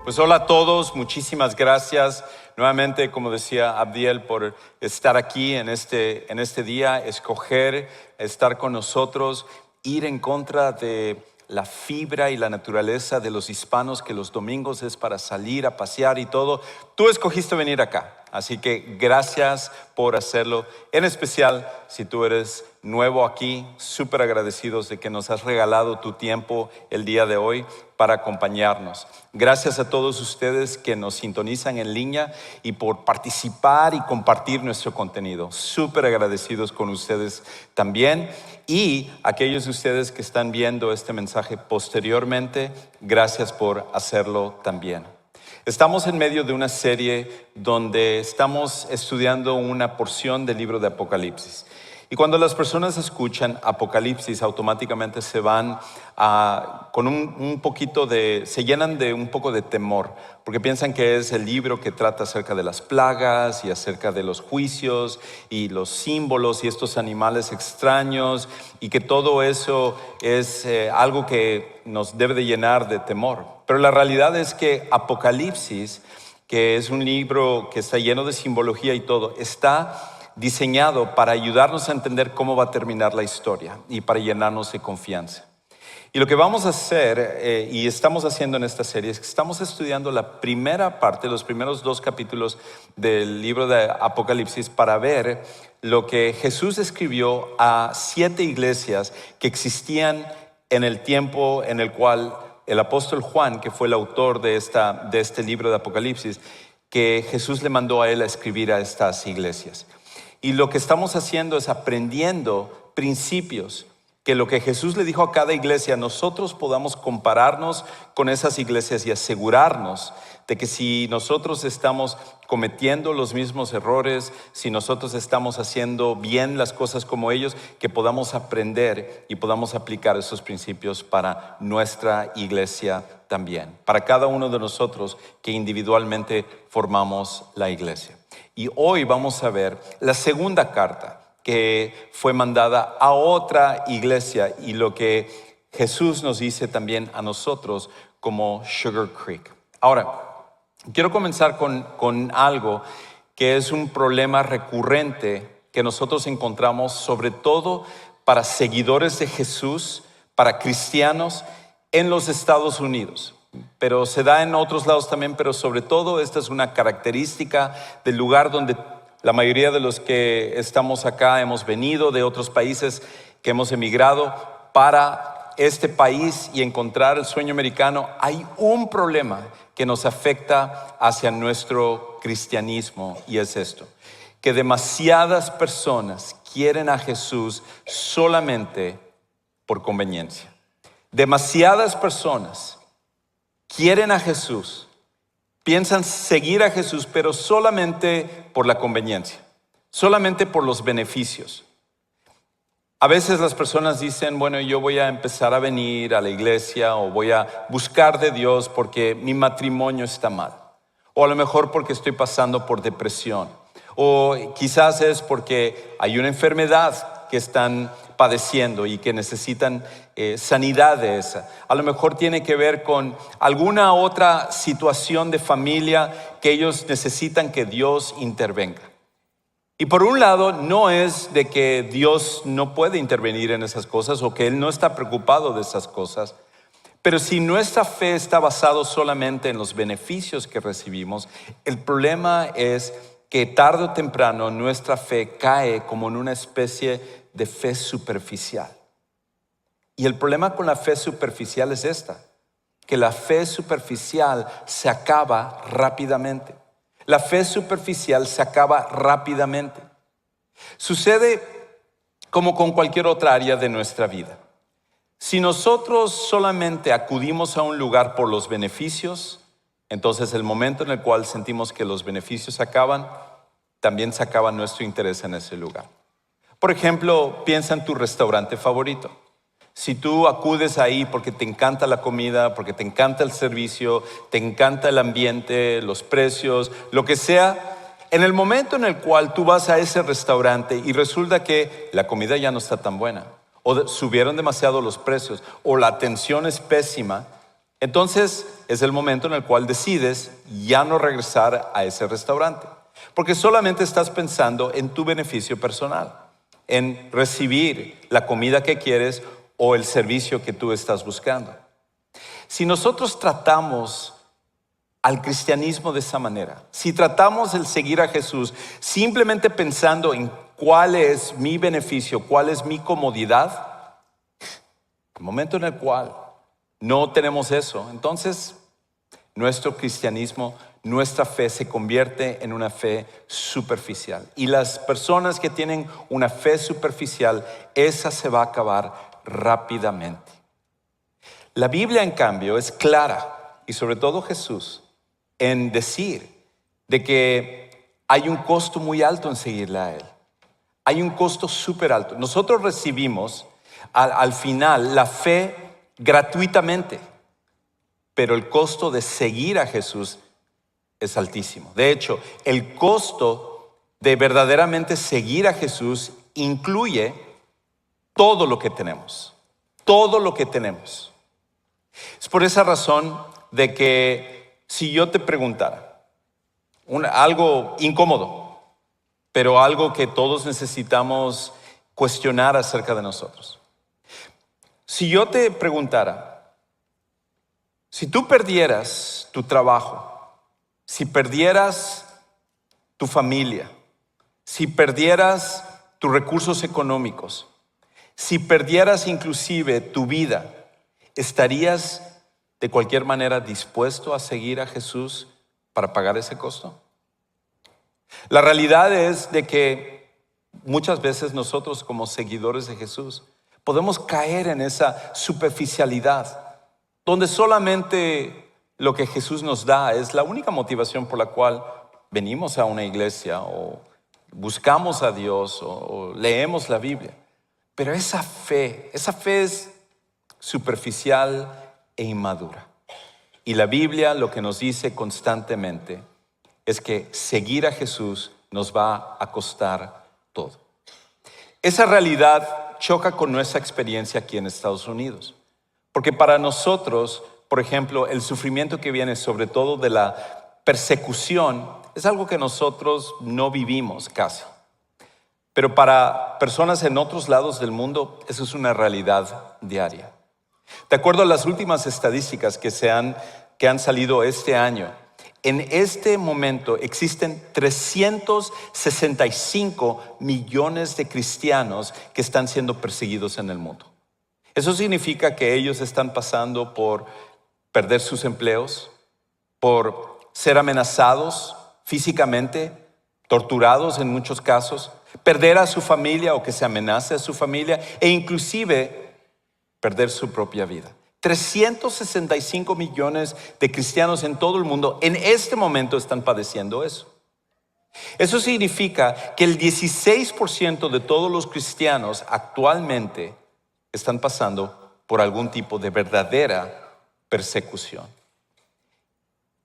Pues hola a todos, muchísimas gracias nuevamente, como decía Abdiel, por estar aquí en este día, escoger estar con nosotros, ir en contra de la fibra y la naturaleza de los hispanos, que los domingos es para salir a pasear y todo. Tú escogiste venir acá, así que gracias por hacerlo. En especial, si tú eres nuevo aquí, súper agradecidos de que nos has regalado tu tiempo el día de hoy para acompañarnos. Gracias a todos ustedes que nos sintonizan en línea y por participar y compartir nuestro contenido. Súper agradecidos con ustedes también. Y aquellos de ustedes que están viendo este mensaje posteriormente, gracias por hacerlo también. Estamos en medio de una serie donde estamos estudiando una porción del libro de Apocalipsis. Y cuando las personas escuchan Apocalipsis, automáticamente se van se llenan de un poco de temor, porque piensan que es el libro que trata acerca de las plagas y acerca de los juicios y los símbolos y estos animales extraños, y que todo eso es algo que nos debe de llenar de temor. Pero la realidad es que Apocalipsis, que es un libro que está lleno de simbología y todo, está diseñado para ayudarnos a entender cómo va a terminar la historia y para llenarnos de confianza. Y lo que vamos a hacer, y estamos haciendo en esta serie, es que estamos estudiando la primera parte, los primeros 2 capítulos del libro de Apocalipsis, para ver lo que Jesús escribió a 7 iglesias que existían en el tiempo en el cual el apóstol Juan, que fue el autor de este libro de Apocalipsis, que Jesús le mandó a él a escribir a estas iglesias. Y lo que estamos haciendo es aprendiendo principios que lo que Jesús le dijo a cada iglesia, nosotros podamos compararnos con esas iglesias y asegurarnos de que si nosotros estamos cometiendo los mismos errores, si nosotros estamos haciendo bien las cosas como ellos, que podamos aprender y podamos aplicar esos principios para nuestra iglesia también, para cada uno de nosotros que individualmente formamos la iglesia. Y hoy vamos a ver la segunda carta que fue mandada a otra iglesia y lo que Jesús nos dice también a nosotros como Sugar Creek. Ahora, quiero comenzar con algo que es un problema recurrente que nosotros encontramos, sobre todo para seguidores de Jesús, para cristianos en los Estados Unidos. Pero se da en otros lados también, pero sobre todo esta es una característica del lugar donde la mayoría de los que estamos acá hemos venido de otros países, que hemos emigrado para este país y encontrar el sueño americano. Hay un problema que nos afecta hacia nuestro cristianismo, y es esto: que demasiadas personas quieren a Jesús solamente por conveniencia. Demasiadas personas quieren a Jesús, piensan seguir a Jesús, pero solamente por la conveniencia, solamente por los beneficios. A veces las personas dicen, bueno, yo voy a empezar a venir a la iglesia o voy a buscar de Dios porque mi matrimonio está mal, o a lo mejor porque estoy pasando por depresión, o quizás es porque hay una enfermedad que están padeciendo y que necesitan sanidad de esa. A lo mejor tiene que ver con alguna otra situación de familia que ellos necesitan que Dios intervenga. Y por un lado, no es de que Dios no puede intervenir en esas cosas o que Él no está preocupado de esas cosas, pero si nuestra fe está basada solamente en los beneficios que recibimos, el problema es que tarde o temprano nuestra fe cae como en una especie de fe superficial. Y el problema con la fe superficial es que la fe superficial se acaba rápidamente. La fe superficial se acaba rápidamente. Sucede como con cualquier otra área de nuestra vida. Si nosotros solamente acudimos a un lugar por los beneficios, entonces el momento en el cual sentimos que los beneficios se acaban, también se acaba nuestro interés en ese lugar. Por ejemplo, piensa en tu restaurante favorito. Si tú acudes ahí porque te encanta la comida, porque te encanta el servicio, te encanta el ambiente, los precios, lo que sea, en el momento en el cual tú vas a ese restaurante y resulta que la comida ya no está tan buena, o subieron demasiado los precios, o la atención es pésima, Entonces es el momento en el cual decides ya no regresar a ese restaurante, porque solamente estás pensando en tu beneficio personal, en recibir la comida que quieres o el servicio que tú estás buscando. Si nosotros tratamos al cristianismo de esa manera, si tratamos el seguir a Jesús simplemente pensando en cuál es mi beneficio, cuál es mi comodidad, el momento en el cual no tenemos eso, entonces nuestro cristianismo, nuestra fe se convierte en una fe superficial. Y las personas que tienen una fe superficial, esa se va a acabar rápidamente. La Biblia, en cambio, es clara, y sobre todo Jesús, en decir de que hay un costo muy alto en seguirle a Él. Hay un costo súper alto. Nosotros recibimos al final la fe gratuitamente, pero el costo de seguir a Jesús es altísimo. De hecho, el costo de verdaderamente seguir a Jesús incluye todo lo que tenemos. Todo lo que tenemos. Es por esa razón de que si yo te preguntara algo incómodo, pero algo que todos necesitamos cuestionar acerca de nosotros. Si yo te preguntara, si tú perdieras tu trabajo, si perdieras tu familia, si perdieras tus recursos económicos, si perdieras inclusive tu vida, ¿estarías de cualquier manera dispuesto a seguir a Jesús para pagar ese costo? La realidad es de que muchas veces nosotros como seguidores de Jesús podemos caer en esa superficialidad, donde solamente lo que Jesús nos da es la única motivación por la cual venimos a una iglesia o buscamos a Dios o leemos la Biblia. Pero esa fe es superficial e inmadura. Y la Biblia lo que nos dice constantemente es que seguir a Jesús nos va a costar todo. Esa realidad choca con nuestra experiencia aquí en Estados Unidos. Porque para nosotros, por ejemplo, el sufrimiento que viene sobre todo de la persecución es algo que nosotros no vivimos casi. Pero para personas en otros lados del mundo, eso es una realidad diaria. De acuerdo a las últimas estadísticas que han salido este año, en este momento existen 365 millones de cristianos que están siendo perseguidos en el mundo. Eso significa que ellos están pasando por perder sus empleos, por ser amenazados físicamente, torturados en muchos casos, perder a su familia o que se amenace a su familia e inclusive perder su propia vida. 365 millones de cristianos en todo el mundo en este momento están padeciendo eso. Eso significa que el 16% de todos los cristianos actualmente están pasando por algún tipo de verdadera persecución.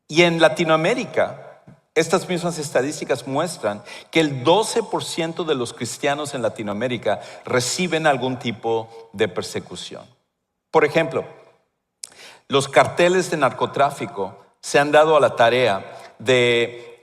Y en Latinoamérica, estas mismas estadísticas muestran que el 12% de los cristianos en Latinoamérica reciben algún tipo de persecución. Por ejemplo, los carteles de narcotráfico se han dado a la tarea de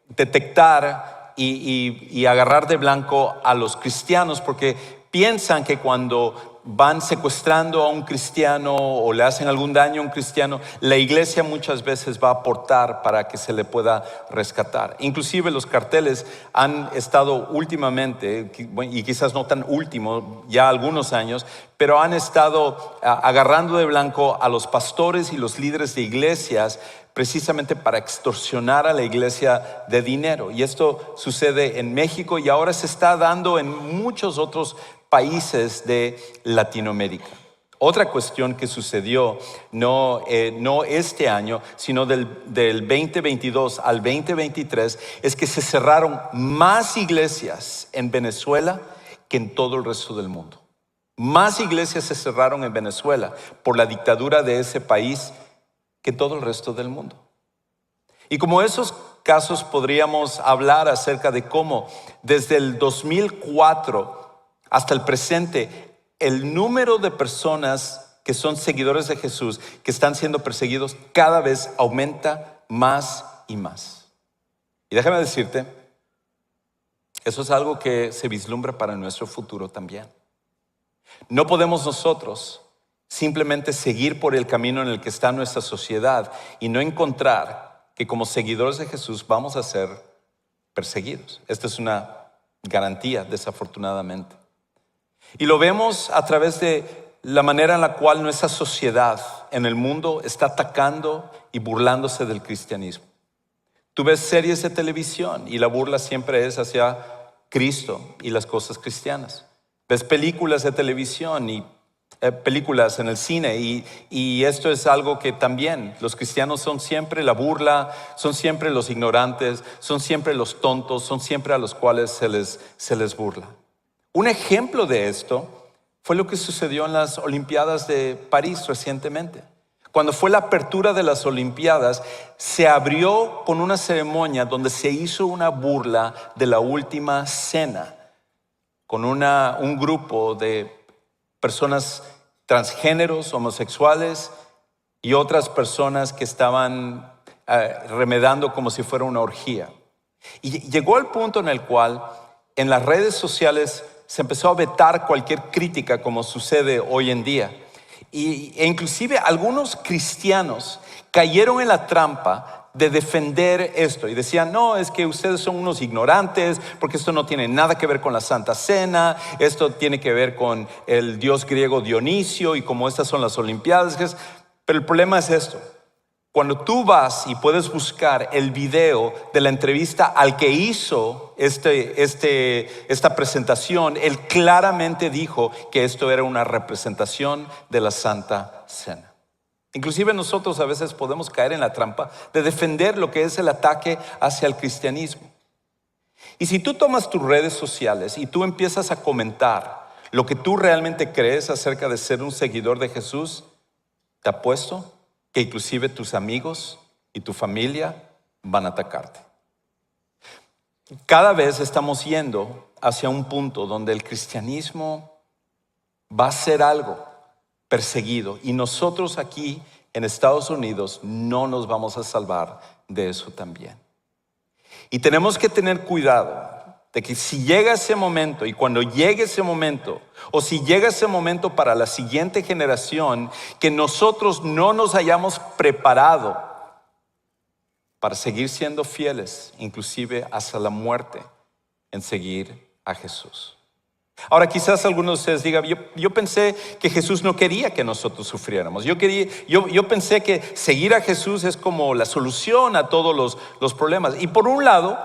detectar y agarrar de blanco a los cristianos porque piensan que cuando van secuestrando a un cristiano o le hacen algún daño a un cristiano, la iglesia muchas veces va a aportar para que se le pueda rescatar. Inclusive los carteles han estado últimamente, y quizás no tan último, ya algunos años, pero han estado agarrando de blanco a los pastores y los líderes de iglesias precisamente para extorsionar a la iglesia de dinero. Y esto sucede en México y ahora se está dando en muchos otros países de Latinoamérica. Otra cuestión que sucedió no este año, sino del 2022 al 2023, es que se cerraron más iglesias en Venezuela que en todo el resto del mundo. Más iglesias se cerraron en Venezuela por la dictadura de ese país que en todo el resto del mundo. Y como esos casos podríamos hablar acerca de cómo desde el 2004 hasta el presente, el número de personas que son seguidores de Jesús, que están siendo perseguidos, cada vez aumenta más y más. Y déjame decirte, eso es algo que se vislumbra para nuestro futuro también. No podemos nosotros simplemente seguir por el camino en el que está nuestra sociedad y no encontrar que como seguidores de Jesús vamos a ser perseguidos. Esta es una garantía, desafortunadamente. Y lo vemos a través de la manera en la cual nuestra sociedad en el mundo está atacando y burlándose del cristianismo. Tú ves series de televisión y la burla siempre es hacia Cristo y las cosas cristianas. Ves películas de televisión y películas en el cine y esto es algo que también los cristianos son siempre la burla, son siempre los ignorantes, son siempre los tontos, son siempre a los cuales se les burla. Un ejemplo de esto fue lo que sucedió en las Olimpiadas de París recientemente. Cuando fue la apertura de las Olimpiadas, se abrió con una ceremonia donde se hizo una burla de la última cena con un grupo de personas transgéneros, homosexuales y otras personas que estaban remedando como si fuera una orgía. Y llegó el punto en el cual en las redes sociales se empezó a vetar cualquier crítica como sucede hoy en día. E inclusive algunos cristianos cayeron en la trampa de defender esto y decían, no, es que ustedes son unos ignorantes porque esto no tiene nada que ver con la Santa Cena, esto tiene que ver con el dios griego Dionisio y como estas son las Olimpiadas. Pero el problema es esto: cuando tú vas y puedes buscar el video de la entrevista al que hizo esta presentación, él claramente dijo que esto era una representación de la Santa Cena. Inclusive nosotros a veces podemos caer en la trampa de defender lo que es el ataque hacia el cristianismo. Y si tú tomas tus redes sociales y tú empiezas a comentar lo que tú realmente crees acerca de ser un seguidor de Jesús, te apuesto que inclusive tus amigos y tu familia van a atacarte. Cada vez estamos yendo hacia un punto donde el cristianismo va a ser algo perseguido y nosotros aquí en Estados Unidos no nos vamos a salvar de eso también. Y tenemos que tener cuidado de que si llega ese momento y cuando llegue ese momento, o si llega ese momento para la siguiente generación, que nosotros no nos hayamos preparado para seguir siendo fieles, inclusive hasta la muerte, en seguir a Jesús. Ahora quizás algunos de ustedes digan, yo pensé que Jesús no quería que nosotros sufriéramos. Yo pensé que seguir a Jesús es como la solución a todos los problemas. Y por un lado,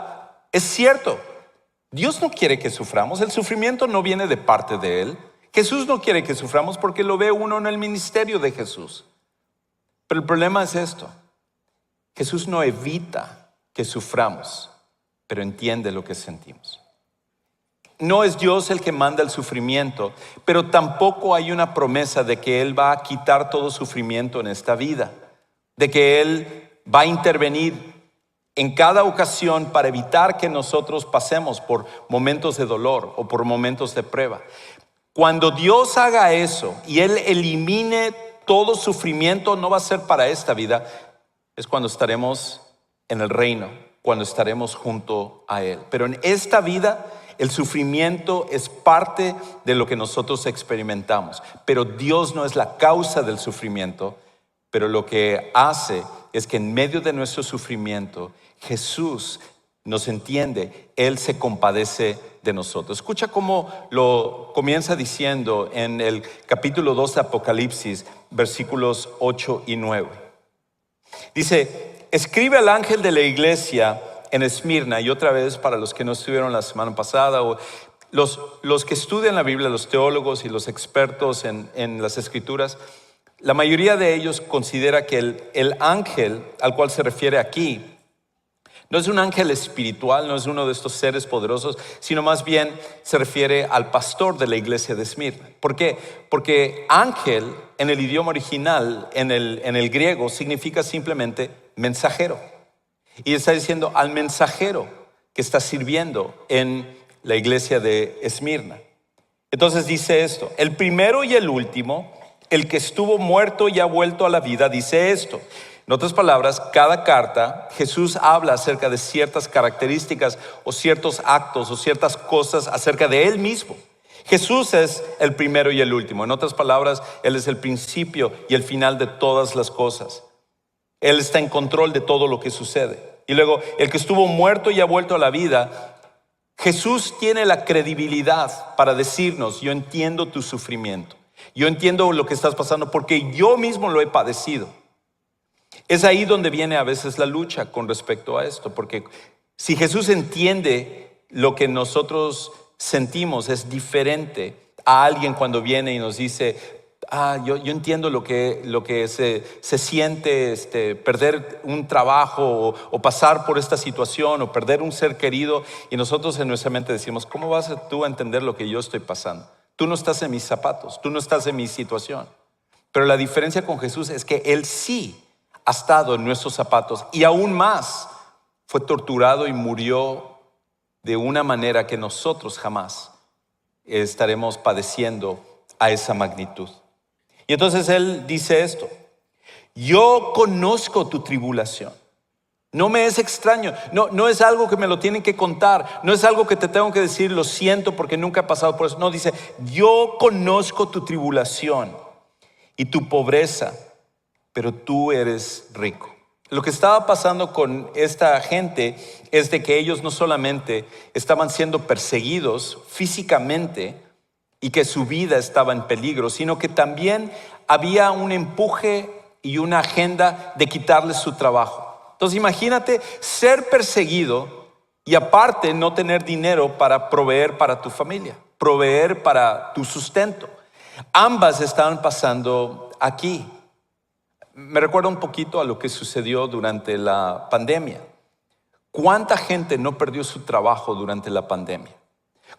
es cierto, Dios no quiere que suframos. El sufrimiento no viene de parte de Él. Jesús no quiere que suframos porque lo ve uno en el ministerio de Jesús. Pero el problema es esto: Jesús no evita que suframos, pero entiende lo que sentimos. No es Dios el que manda el sufrimiento, pero tampoco hay una promesa de que Él va a quitar todo sufrimiento en esta vida, de que Él va a intervenir en cada ocasión para evitar que nosotros pasemos por momentos de dolor o por momentos de prueba. Cuando Dios haga eso y Él elimine todo sufrimiento, no va a ser para esta vida, es cuando estaremos en el reino, cuando estaremos junto a Él. Pero en esta vida el sufrimiento es parte de lo que nosotros experimentamos, pero Dios no es la causa del sufrimiento, pero lo que hace es que en medio de nuestro sufrimiento Jesús nos entiende, Él se compadece de nosotros. Escucha cómo lo comienza diciendo en el capítulo 2 de Apocalipsis, versículos 8 y 9. Dice, escribe al ángel de la iglesia en Esmirna. Y otra vez, para los que no estuvieron la semana pasada, o los que estudian la Biblia, los teólogos y los expertos en las escrituras, la mayoría de ellos considera que el ángel al cual se refiere aquí no es un ángel espiritual, no es uno de estos seres poderosos, sino más bien se refiere al pastor de la iglesia de Esmirna. ¿Por qué? Porque ángel en el idioma original, en el griego, significa simplemente mensajero. Y está diciendo al mensajero que está sirviendo en la iglesia de Esmirna. Entonces dice esto: el primero y el último, el que estuvo muerto y ha vuelto a la vida, dice esto. En otras palabras, cada carta, Jesús habla acerca de ciertas características o ciertos actos o ciertas cosas acerca de Él mismo. Jesús es el primero y el último. En otras palabras, Él es el principio y el final de todas las cosas. Él está en control de todo lo que sucede. Y luego, el que estuvo muerto y ha vuelto a la vida, Jesús tiene la credibilidad para decirnos: yo entiendo tu sufrimiento, yo entiendo lo que estás pasando porque yo mismo lo he padecido. Es ahí donde viene a veces la lucha con respecto a esto, porque si Jesús entiende lo que nosotros sentimos, es diferente a alguien cuando viene y nos dice: yo entiendo lo que se siente perder un trabajo o pasar por esta situación o perder un ser querido, y nosotros en nuestra mente decimos: ¿cómo vas tú a entender lo que yo estoy pasando? Tú no estás en mis zapatos, tú no estás en mi situación. Pero la diferencia con Jesús es que Él sí ha estado en nuestros zapatos, y aún más fue torturado y murió de una manera que nosotros jamás estaremos padeciendo a esa magnitud. Y entonces Él dice esto: yo conozco tu tribulación. No me es extraño, no es algo que me lo tienen que contar, no es algo que te tengo que decir, lo siento porque nunca he pasado por eso. No, dice: yo conozco tu tribulación y tu pobreza, pero tú eres rico. Lo que estaba pasando con esta gente es de que ellos no solamente estaban siendo perseguidos físicamente y que su vida estaba en peligro, sino que también había un empuje y una agenda de quitarles su trabajo. Entonces imagínate ser perseguido y aparte no tener dinero para proveer para tu familia, proveer para tu sustento. Ambas estaban pasando aquí. Me recuerda un poquito a lo que sucedió durante la pandemia. ¿Cuánta gente no perdió su trabajo durante la pandemia?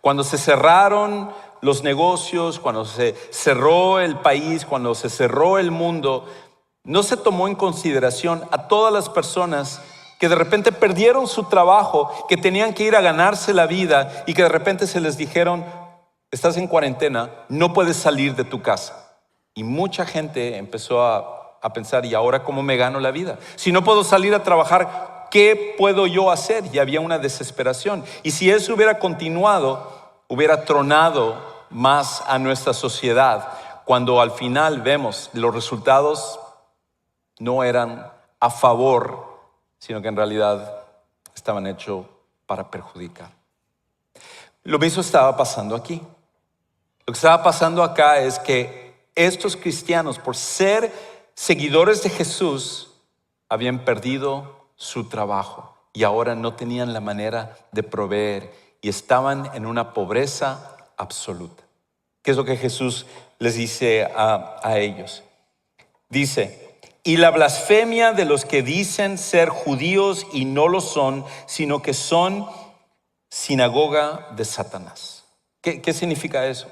Cuando se cerraron los negocios, cuando se cerró el país, cuando se cerró el mundo, no se tomó en consideración a todas las personas que de repente perdieron su trabajo, que tenían que ir a ganarse la vida y que de repente se les dijeron: estás en cuarentena, no puedes salir de tu casa. Y mucha gente empezó a pensar: ¿y ahora cómo me gano la vida? Si no puedo salir a trabajar, ¿qué puedo yo hacer? Y había una desesperación. Y si eso hubiera continuado, hubiera tronado más a nuestra sociedad, cuando al final vemos los resultados no eran a favor, sino que en realidad estaban hechos para perjudicar. Lo mismo estaba pasando aquí. Lo que estaba pasando acá es que estos cristianos, por ser seguidores de Jesús, habían perdido su trabajo y ahora no tenían la manera de proveer y estaban en una pobreza absoluta. ¿Qué es lo que Jesús les dice a ellos? Dice: y la blasfemia de los que dicen ser judíos y no lo son, sino que son sinagoga de Satanás. ¿Qué significa eso?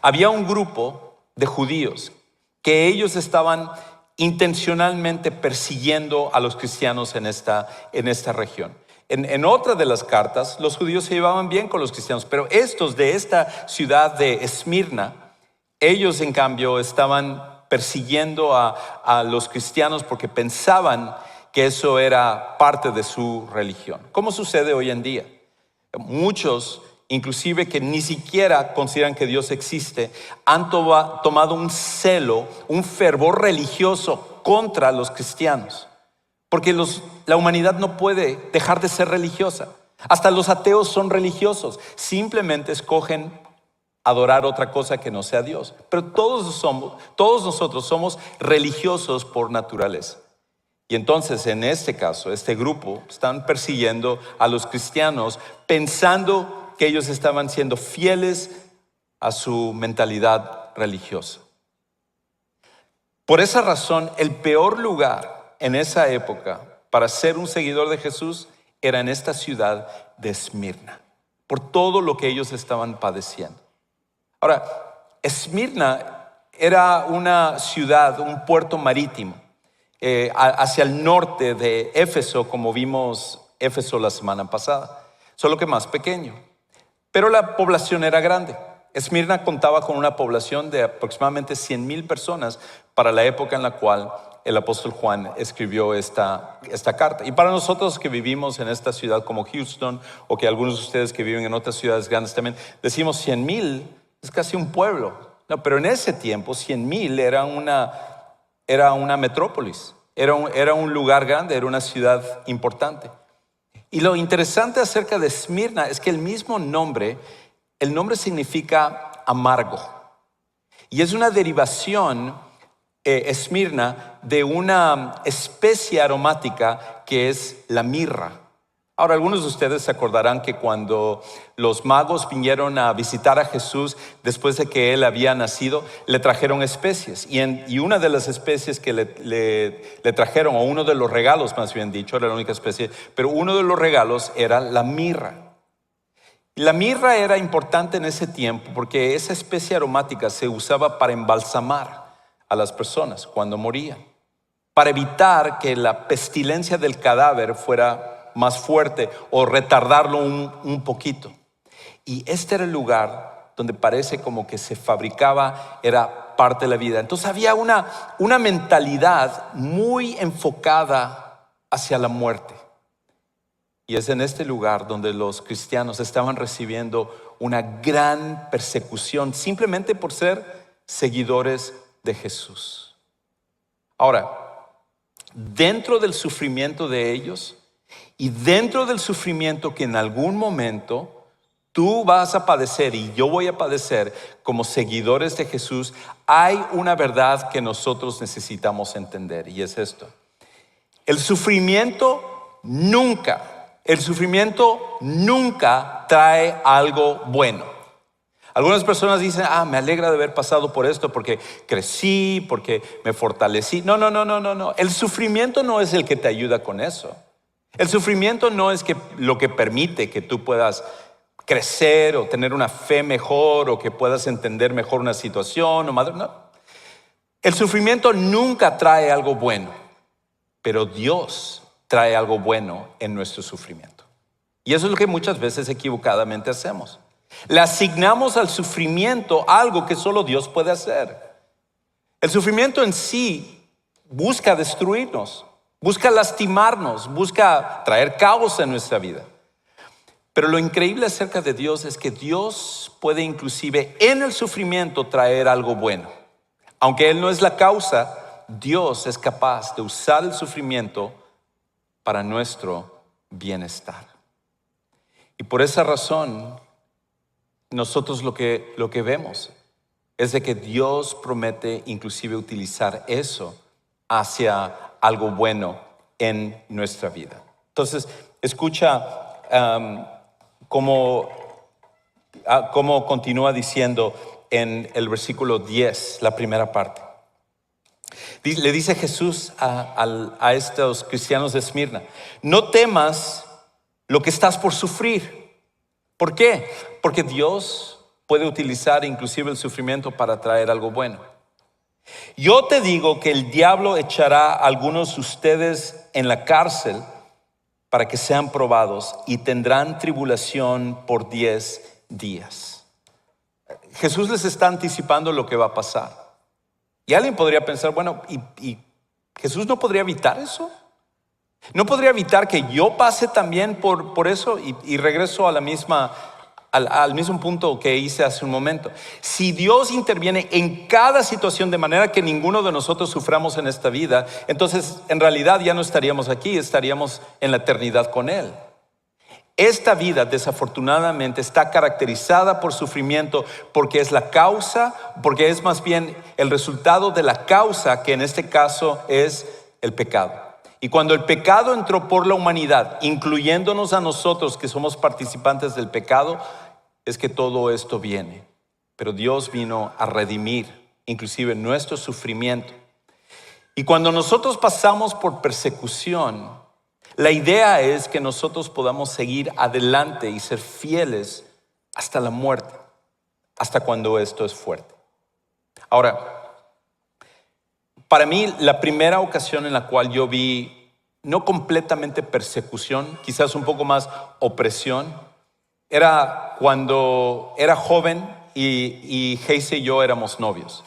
Había un grupo de judíos que ellos estaban intencionalmente persiguiendo a los cristianos en esta región. En otra de las cartas, los judíos se llevaban bien con los cristianos, pero estos de esta ciudad de Esmirna, ellos en cambio estaban persiguiendo a los cristianos porque pensaban que eso era parte de su religión. ¿Cómo sucede hoy en día? Muchos, inclusive que ni siquiera consideran que Dios existe, han tomado un celo, un fervor religioso contra los cristianos, porque la humanidad no puede dejar de ser religiosa. Hasta los ateos son religiosos, simplemente escogen adorar otra cosa que no sea Dios. Pero todos nosotros somos religiosos por naturaleza. Y entonces en este caso, este grupo están persiguiendo a los cristianos pensando que ellos estaban siendo fieles a su mentalidad religiosa. Por esa razón, el peor lugar en esa época para ser un seguidor de Jesús era en esta ciudad de Esmirna, por todo lo que ellos estaban padeciendo. Ahora, Esmirna era una ciudad, un puerto marítimo, hacia el norte de Éfeso, como vimos Éfeso la semana pasada, solo que más pequeño. Pero la población era grande. Esmirna contaba con una población de aproximadamente 100,000 personas para la época en la cual el apóstol Juan escribió esta carta. Y para nosotros que vivimos en esta ciudad como Houston, o que algunos de ustedes que viven en otras ciudades grandes también, decimos 100,000 es casi un pueblo. No, pero en ese tiempo 100,000 era una metrópolis, era un lugar grande, era una ciudad importante. Y lo interesante acerca de Esmirna es que el nombre significa amargo. Y es una derivación, Esmirna, de una especie aromática que es la mirra. Ahora, algunos de ustedes se acordarán que cuando los magos vinieron a visitar a Jesús después de que él había nacido, le trajeron especies. Y una de las especies que le trajeron, o uno de los regalos más bien dicho, era la única especie, pero uno de los regalos era la mirra. La mirra era importante en ese tiempo porque esa especie aromática se usaba para embalsamar a las personas cuando morían, para evitar que la pestilencia del cadáver fuera más fuerte o retardarlo un poquito. Y este era el lugar donde parece como que se fabricaba, era parte de la vida. Entonces había una mentalidad muy enfocada hacia la muerte. Y es en este lugar donde los cristianos estaban recibiendo una gran persecución simplemente por ser seguidores de Jesús. Ahora, dentro del sufrimiento de ellos y dentro del sufrimiento que en algún momento tú vas a padecer y yo voy a padecer como seguidores de Jesús, hay una verdad que nosotros necesitamos entender, y es esto: el sufrimiento nunca trae algo bueno. Algunas personas dicen, me alegra de haber pasado por esto porque crecí, porque me fortalecí. No. El sufrimiento no es el que te ayuda con eso. El sufrimiento no es lo que permite que tú puedas crecer o tener una fe mejor o que puedas entender mejor una situación. No. El sufrimiento nunca trae algo bueno, pero Dios trae algo bueno en nuestro sufrimiento. Y eso es lo que muchas veces equivocadamente hacemos. Le asignamos al sufrimiento algo que solo Dios puede hacer. El sufrimiento en sí busca destruirnos, busca lastimarnos, busca traer caos en nuestra vida. Pero lo increíble acerca de Dios es que Dios puede inclusive en el sufrimiento traer algo bueno. Aunque Él no es la causa, Dios es capaz de usar el sufrimiento para nuestro bienestar. Y por esa razón, nosotros lo que vemos es de que Dios promete inclusive utilizar eso hacia algo bueno en nuestra vida. Entonces, escucha cómo continúa diciendo en el versículo 10, la primera parte. Le dice Jesús a estos cristianos de Esmirna: no temas lo que estás por sufrir. ¿Por qué? Porque Dios puede utilizar inclusive el sufrimiento para traer algo bueno. Yo te digo que el diablo echará a algunos de ustedes en la cárcel para que sean probados y tendrán tribulación por 10 días. Jesús les está anticipando lo que va a pasar. Y alguien podría pensar, bueno, ¿y Jesús no podría evitar eso? ¿No podría evitar que yo pase también por eso? Y regreso al mismo punto que hice hace un momento. Si Dios interviene en cada situación de manera que ninguno de nosotros suframos en esta vida, entonces en realidad ya no estaríamos aquí, estaríamos en la eternidad con Él. Esta vida desafortunadamente está caracterizada por sufrimiento porque es la causa, porque es más bien el resultado de la causa, que en este caso es el pecado. Y cuando el pecado entró por la humanidad, incluyéndonos a nosotros que somos participantes del pecado, es que todo esto viene. Pero Dios vino a redimir inclusive nuestro sufrimiento. Y cuando nosotros pasamos por persecución, la idea es que nosotros podamos seguir adelante y ser fieles hasta la muerte, hasta cuando esto es fuerte. Ahora, para mí la primera ocasión en la cual yo vi no completamente persecución, quizás un poco más opresión, era cuando era joven y Geise y yo éramos novios.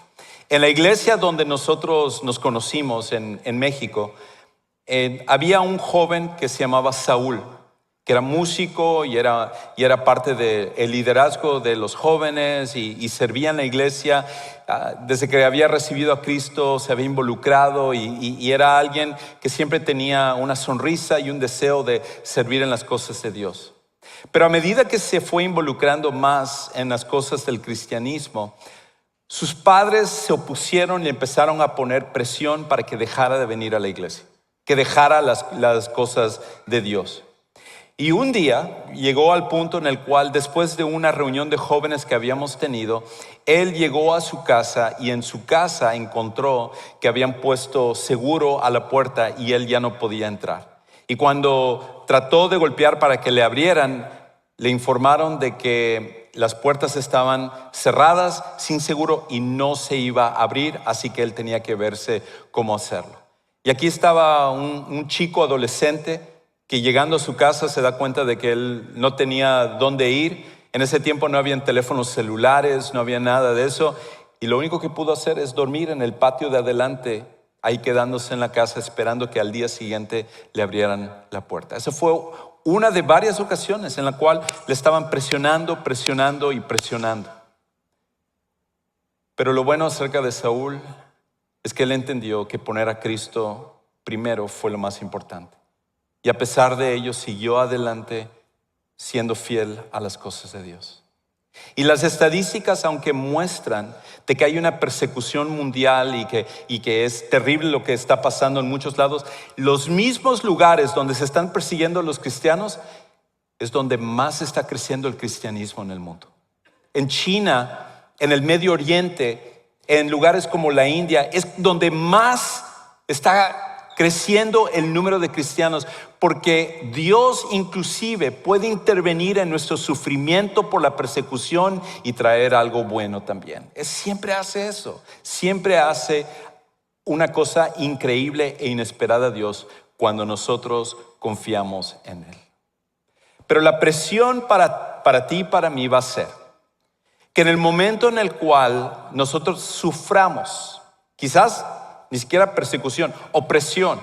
En la iglesia donde nosotros nos conocimos en México, había un joven que se llamaba Saúl, que era músico y era parte del liderazgo de los jóvenes y servía en la iglesia. Desde que había recibido a Cristo se había involucrado y era alguien que siempre tenía una sonrisa y un deseo de servir en las cosas de Dios. Pero a medida que se fue involucrando más en las cosas del cristianismo, sus padres se opusieron y empezaron a poner presión para que dejara de venir a la iglesia, que dejara las cosas de Dios. Y un día llegó al punto en el cual, después de una reunión de jóvenes que habíamos tenido, él llegó a su casa y en su casa encontró que habían puesto seguro a la puerta y él ya no podía entrar. Y cuando trató de golpear para que le abrieran, le informaron de que las puertas estaban cerradas, sin seguro, y no se iba a abrir, así que él tenía que verse cómo hacerlo. Y aquí estaba un chico adolescente que llegando a su casa se da cuenta de que él no tenía dónde ir. En ese tiempo no habían teléfonos celulares, no había nada de eso, y lo único que pudo hacer es dormir en el patio de adelante, ahí quedándose en la casa esperando que al día siguiente le abrieran la puerta. Esa fue una de varias ocasiones en la cual le estaban presionando. Pero lo bueno acerca de Saúl es que él entendió que poner a Cristo primero fue lo más importante. Y a pesar de ello siguió adelante siendo fiel a las cosas de Dios. Y las estadísticas, aunque muestran de que hay una persecución mundial y que es terrible lo que está pasando en muchos lados, los mismos lugares donde se están persiguiendo a los cristianos es donde más está creciendo el cristianismo en el mundo. En China, en el Medio Oriente, en lugares como la India, es donde más está creciendo el número de cristianos, porque Dios inclusive puede intervenir en nuestro sufrimiento por la persecución y traer algo bueno también. Siempre hace eso, siempre hace una cosa increíble e inesperada a Dios cuando nosotros confiamos en Él. Pero la presión para ti y para mí va a ser que en el momento en el cual nosotros suframos, quizás ni siquiera persecución, opresión.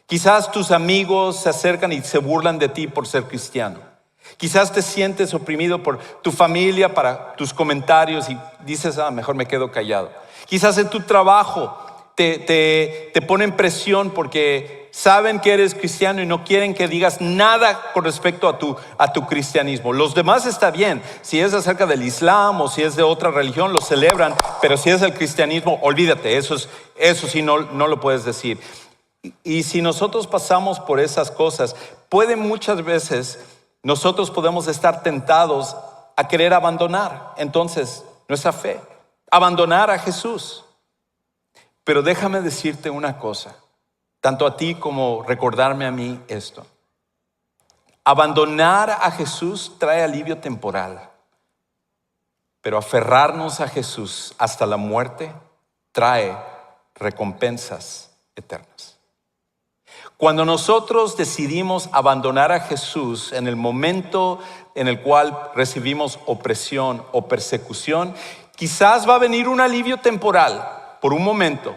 Quizás tus amigos se acercan y se burlan de ti por ser cristiano. Quizás te sientes oprimido por tu familia para tus comentarios y dices, mejor me quedo callado. Quizás en tu trabajo te ponen presión porque saben que eres cristiano y no quieren que digas nada con respecto a tu cristianismo. Los demás está bien, si es acerca del Islam o si es de otra religión lo celebran, pero si es el cristianismo, olvídate, eso sí no lo puedes decir. Y si nosotros pasamos por esas cosas, muchas veces nosotros podemos estar tentados a querer abandonar entonces nuestra fe, abandonar a Jesús. Pero déjame decirte una cosa, tanto a ti como recordarme a mí esto. Abandonar a Jesús trae alivio temporal, pero aferrarnos a Jesús hasta la muerte trae recompensas eternas. Cuando nosotros decidimos abandonar a Jesús en el momento en el cual recibimos opresión o persecución, quizás va a venir un alivio temporal por un momento,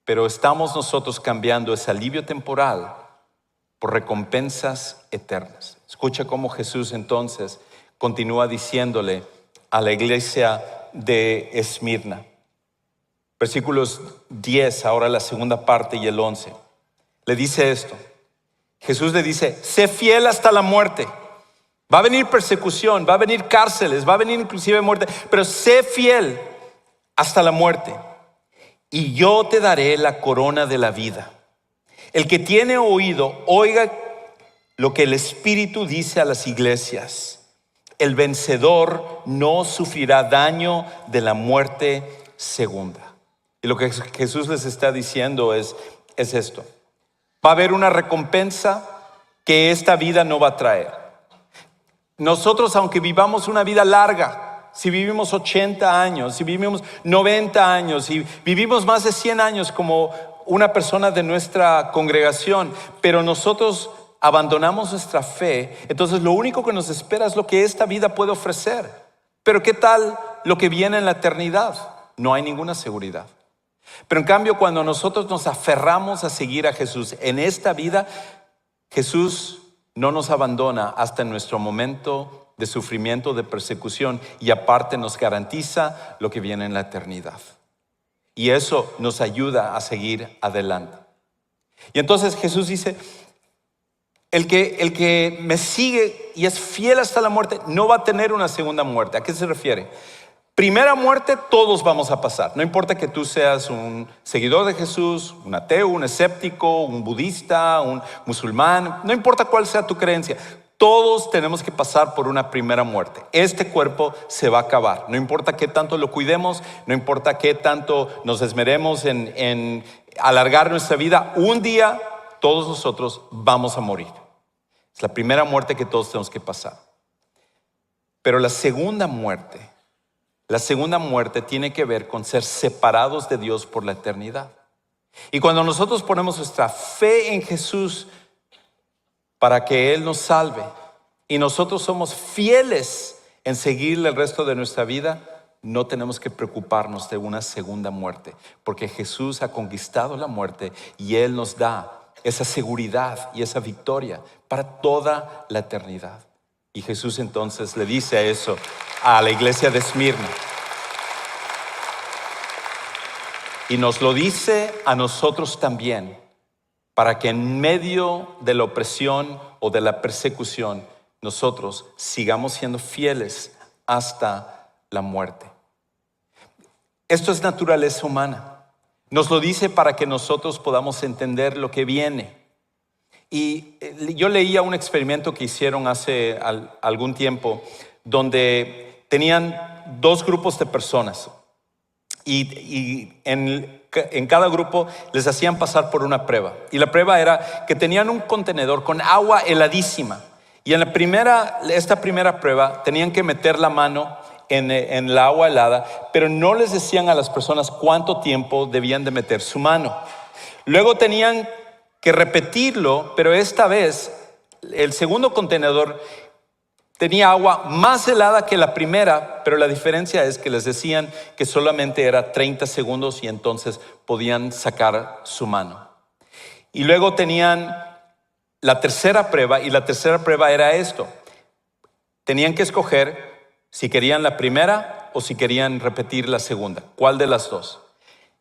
pero estamos nosotros cambiando ese alivio temporal por recompensas eternas. Escucha cómo Jesús entonces continúa diciéndole a la iglesia de Esmirna. Versículos 10, ahora la segunda parte y el 11. Le dice esto. Jesús le dice, sé fiel hasta la muerte. Va a venir persecución, va a venir cárceles, va a venir inclusive muerte, pero sé fiel hasta la muerte, y yo te daré la corona de la vida. El que tiene oído, oiga lo que el Espíritu dice a las iglesias. El vencedor no sufrirá daño de la muerte segunda. Y lo que Jesús les está diciendo es esto. Va a haber una recompensa que esta vida no va a traer. Nosotros, aunque vivamos una vida larga, si vivimos 80 años, si vivimos 90 años, si vivimos más de 100 años como una persona de nuestra congregación, pero nosotros abandonamos nuestra fe, entonces lo único que nos espera es lo que esta vida puede ofrecer. Pero ¿qué tal lo que viene en la eternidad? No hay ninguna seguridad. Pero en cambio, cuando nosotros nos aferramos a seguir a Jesús en esta vida, Jesús no nos abandona hasta en nuestro momento de sufrimiento, de persecución, y aparte nos garantiza lo que viene en la eternidad. Y eso nos ayuda a seguir adelante. Y entonces Jesús dice, el que me sigue y es fiel hasta la muerte no va a tener una segunda muerte. ¿A qué se refiere? Primera muerte todos vamos a pasar. No importa que tú seas un seguidor de Jesús, un ateo, un escéptico, un budista, un musulmán, no importa cuál sea tu creencia. Todos tenemos que pasar por una primera muerte. Este cuerpo se va a acabar. No importa qué tanto lo cuidemos, no importa qué tanto nos esmeremos en alargar nuestra vida. Un día todos nosotros vamos a morir. Es la primera muerte que todos tenemos que pasar. Pero la segunda muerte tiene que ver con ser separados de Dios por la eternidad. Y cuando nosotros ponemos nuestra fe en Jesús para que Él nos salve y nosotros somos fieles en seguirle el resto de nuestra vida, no tenemos que preocuparnos de una segunda muerte, porque Jesús ha conquistado la muerte y Él nos da esa seguridad y esa victoria para toda la eternidad. Y Jesús entonces le dice eso a la iglesia de Esmirna. Y nos lo dice a nosotros también, para que en medio de la opresión o de la persecución, nosotros sigamos siendo fieles hasta la muerte. Esto es naturaleza humana. Nos lo dice para que nosotros podamos entender lo que viene. Y yo leía un experimento que hicieron hace algún tiempo, donde tenían dos grupos de personas. Y en cada grupo les hacían pasar por una prueba. Y la prueba era que tenían un contenedor con agua heladísima. Y en esta primera prueba tenían que meter la mano en el agua helada, pero no les decían a las personas cuánto tiempo debían de meter su mano. Luego tenían que repetirlo, pero esta vez el segundo contenedor tenía agua más helada que la primera, pero la diferencia es que les decían que solamente era 30 segundos y entonces podían sacar su mano. Y luego tenían la tercera prueba, y la tercera prueba era esto. Tenían que escoger si querían la primera o si querían repetir la segunda. ¿Cuál de las dos?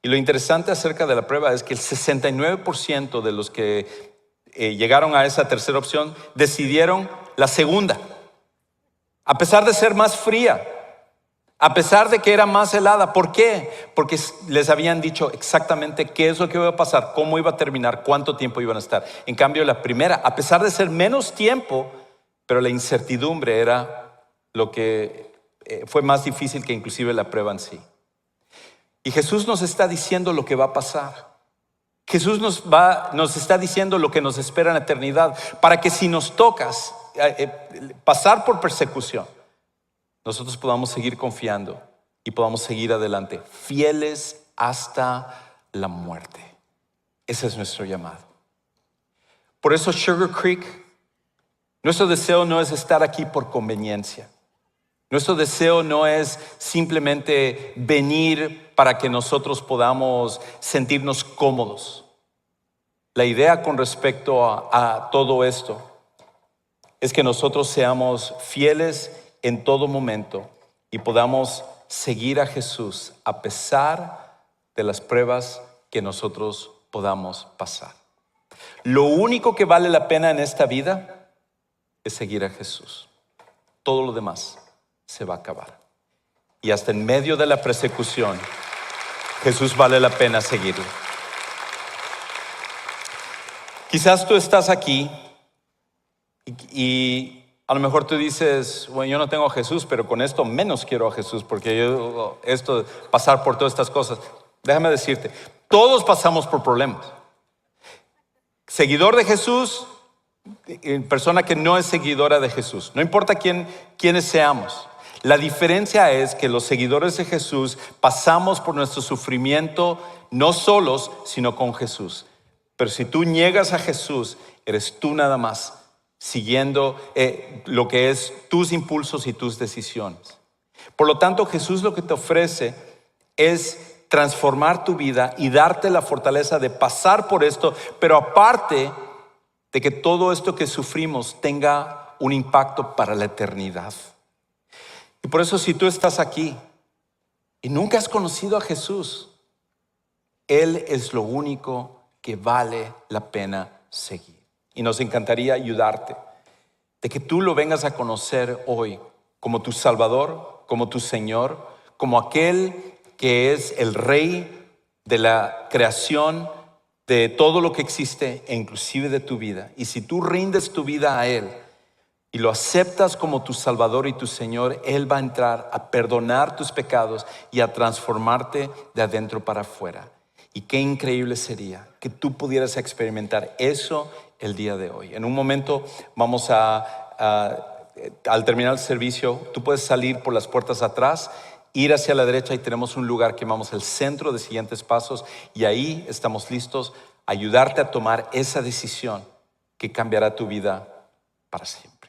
Y lo interesante acerca de la prueba es que el 69% de los que llegaron a esa tercera opción decidieron la segunda. A pesar de ser más fría, a pesar de que era más helada. ¿Por qué? Porque les habían dicho exactamente qué es lo que iba a pasar, cómo iba a terminar, cuánto tiempo iban a estar. En cambio, la primera, a pesar de ser menos tiempo, pero la incertidumbre era lo que fue más difícil que inclusive la prueba en sí. Y Jesús nos está diciendo lo que va a pasar. Jesús nos está diciendo lo que nos espera en la eternidad, para que si nos tocas pasar por persecución, nosotros podamos seguir confiando y podamos seguir adelante, fieles hasta la muerte. Ese es nuestro llamado. Por eso Sugar Creek, nuestro deseo no es estar aquí por conveniencia. Nuestro deseo no es simplemente venir para que nosotros podamos sentirnos cómodos. La idea con respecto a todo esto es que nosotros seamos fieles en todo momento y podamos seguir a Jesús a pesar de las pruebas que nosotros podamos pasar. Lo único que vale la pena en esta vida es seguir a Jesús. Todo lo demás se va a acabar. Y hasta en medio de la persecución, Jesús vale la pena seguirlo. Quizás tú estás aquí y a lo mejor tú dices, bueno, yo no tengo a Jesús, pero con esto menos quiero a Jesús, porque pasar por todas estas cosas. Déjame decirte, todos pasamos por problemas. Seguidor de Jesús, persona que no es seguidora de Jesús. No importa quiénes seamos. La diferencia es que los seguidores de Jesús pasamos por nuestro sufrimiento no solos, sino con Jesús. Pero si tú niegas a Jesús, eres tú nada más, siguiendo lo que es tus impulsos y tus decisiones. Por lo tanto, Jesús lo que te ofrece es transformar tu vida y darte la fortaleza de pasar por esto, pero aparte de que todo esto que sufrimos tenga un impacto para la eternidad. Y por eso, si tú estás aquí y nunca has conocido a Jesús, Él es lo único que vale la pena seguir. Y nos encantaría ayudarte, de que tú lo vengas a conocer hoy como tu Salvador, como tu Señor, como aquel que es el Rey de la creación, de todo lo que existe e inclusive de tu vida. Y si tú rindes tu vida a Él y lo aceptas como tu Salvador y tu Señor, Él va a entrar a perdonar tus pecados y a transformarte de adentro para afuera. Y qué increíble sería que tú pudieras experimentar eso el día de hoy. En un momento vamos al terminar el servicio, tú puedes salir por las puertas atrás, ir hacia la derecha y tenemos un lugar que llamamos el centro de siguientes pasos, y ahí estamos listos a ayudarte a tomar esa decisión que cambiará tu vida para siempre.